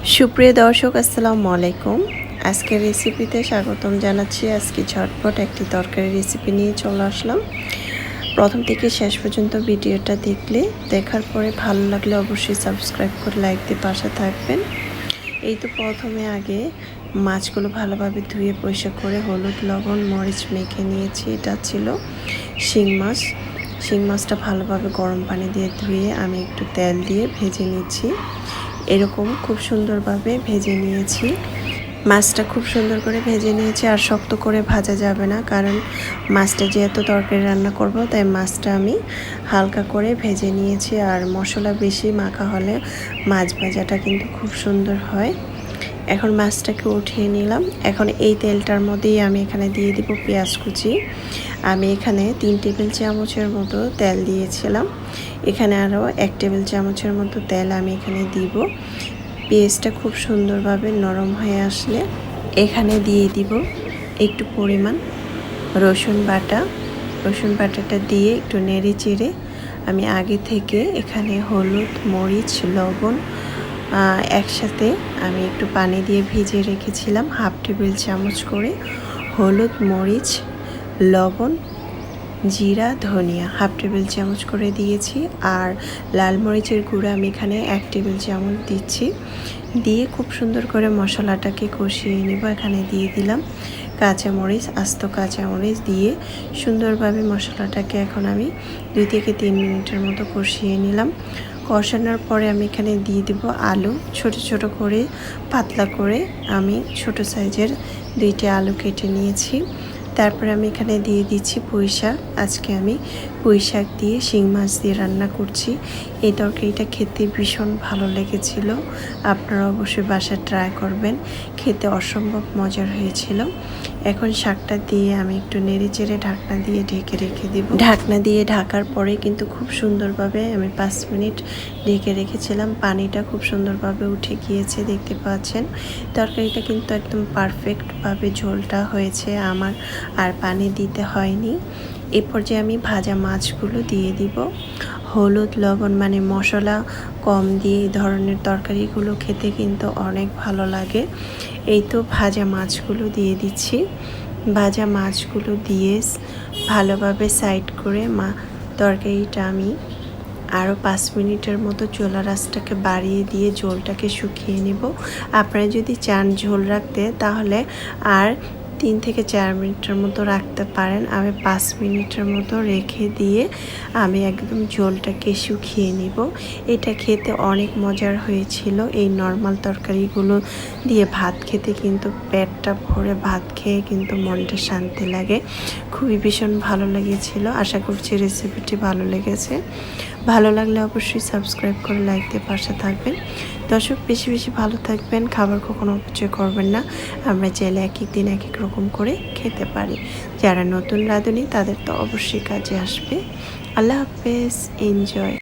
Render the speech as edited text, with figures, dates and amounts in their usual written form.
সুপ্রিয় দর্শক, আসসালামু আলাইকুম। আজকের রেসিপিতে স্বাগতম জানাচ্ছি। আজকে ঝটপট একটি তরকারি রেসিপি নিয়ে চলে আসলাম। প্রথম থেকে শেষ পর্যন্ত ভিডিওটা দেখার পরে ভালো লাগলে অবশ্যই সাবস্ক্রাইব করে লাইক দিয়ে পাশে থাকবেন। এই তো প্রথমে আগে মাছগুলো ভালোভাবে ধুয়ে পরিষ্কার করে হলুদ, লবণ, মরিচ মেখে নিয়েছি। এটা ছিল শিং মাছ। শিং মাছটা ভালোভাবে গরম পানি দিয়ে ধুয়ে আমি একটু তেল দিয়ে ভেজে নিচ্ছি। এরকম খুব সুন্দরভাবে ভেজে নিয়েছি। মাছটা খুব সুন্দর করে ভেজে নিয়েছি, আর শক্ত করে ভাজা যাবে না, কারণ মাছটা যেহেতু তরকারি রান্না করব, তাই মাছটা আমি হালকা করে ভেজে নিয়েছি। আর মশলা বেশি মাখা হলে মাছ ভাজাটা কিন্তু খুব সুন্দর হয়। এখন মাছটাকে উঠিয়ে নিলাম। এখন এই তেলটার মধ্যেই আমি এখানে দিয়ে দিব পেঁয়াজ কুচি। আমি এখানে 3 টেবিল চামচের মতো তেল দিয়েছিলাম। এখানে আরও 1 টেবিল চামচের মতো তেল আমি এখানে দিব। পেঁয়াজটা খুব সুন্দরভাবে নরম হয়ে আসলে এখানে দিয়ে দিব একটু পরিমাণ রসুন বাটা। রসুন বাটাটা দিয়ে একটু নেড়ে চেড়ে আমি আগে থেকে এখানে হলুদ, মরিচ, লবণ একসাথে আমি একটু পানি দিয়ে ভিজিয়ে রেখেছিলাম। 1/2 টেবিল চামচ করে হলুদ, মরিচ, লবণ, জিরা, ধনিয়া 1/2 টেবিল চামচ করে দিয়েছি। আর লাল মরিচের গুঁড়া আমি এখানে 1 টেবিল চামচ দিচ্ছি। দিয়ে খুব সুন্দর করে মশলাটাকে কষিয়ে নেব। এখানে দিয়ে দিলাম কাঁচামরিচ, আস্ত কাঁচামরিচ দিয়ে সুন্দরভাবে মশলাটাকে এখন আমি 2 থেকে 3 মিনিটের মতো কষিয়ে নিলাম। কষানোর পরে আমি এখানে দিয়ে দিব আলু। ছোট ছোট করে পাতলা করে আমি ছোট সাইজের 2টি আলু কেটে নিয়েছি। তারপরে আমি এখানে দিয়ে দিচ্ছি পুঁই শাক। আজকে আমি পুঁই শাক দিয়ে শিং মাছ দিয়ে রান্না করছি। এই তরকারিটা খেতে ভীষণ ভালো লেগেছিল। আপনারা অবশ্যই বাসায় ট্রাই করবেন, খেতে অসম্ভব মজার হয়েছিল। এখন শাকটা দিয়ে আমি একটু নেড়ে চেড়ে ঢাকনা দিয়ে ঢেকে রেখে দেব। ঢাকনা দিয়ে ঢাকার পরে কিন্তু খুব সুন্দরভাবে আমি 5 মিনিট ঢেকে রেখেছিলাম। পানিটা খুব সুন্দরভাবে উঠে গিয়েছে, দেখতে পাচ্ছেন। তরকারিটা কিন্তু একদম পারফেক্টভাবে ঝোলটা হয়েছে আমার, আর পানি দিতে হয়নি। এই পর্যায়ে আমি ভাজা মাছগুলো দিয়ে দিব। হলুদ, লবণ মানে মশলা কম দিয়ে এই ধরনের তরকারিগুলো খেতে কিন্তু অনেক ভালো লাগে। এই তো ভাজা মাছগুলো দিয়ে দিচ্ছি। ভাজা মাছগুলো দিয়ে ভালোভাবে সাইড করে তরকারিটা আমি আরও 5 মিনিটের মতো চুলার আঁচটাকে বাড়িয়ে দিয়ে ঝোলটাকে শুকিয়ে নেব। আপনারা যদি চান ঝোল রাখতে, তাহলে আর 3 থেকে 4 মিনিটের মতো রাখতে পারেন। আমি 5 মিনিটের মতো রেখে দিয়ে আমি একদম ঝোলটাকে শুকিয়ে নিব। এটা খেতে অনেক মজার হয়েছিল। এই নর্মাল তরকারিগুলো দিয়ে ভাত খেতে কিন্তু পেটটা ভরে ভাত খেয়ে কিন্তু মনটা শান্তি লাগে। খুবই ভীষণ ভালো লেগেছিল। আশা করছি রেসিপিটি ভালো লেগেছে। ভালো লাগলে অবশ্যই সাবস্ক্রাইব করে লাইক দিয়ে পাশে থাকবেন। দর্শক, বেশি বেশি ভালো থাকবেন, খাবার কখনো অপচয় করবেন না। আমরা চাইলে এক এক দিন এক এক রকম করে খেতে পারি। যারা নতুন রাঁধুনি তাদের তো অবশ্যই কাজে আসবে। আল্লাহ হাফেজ, এনজয়।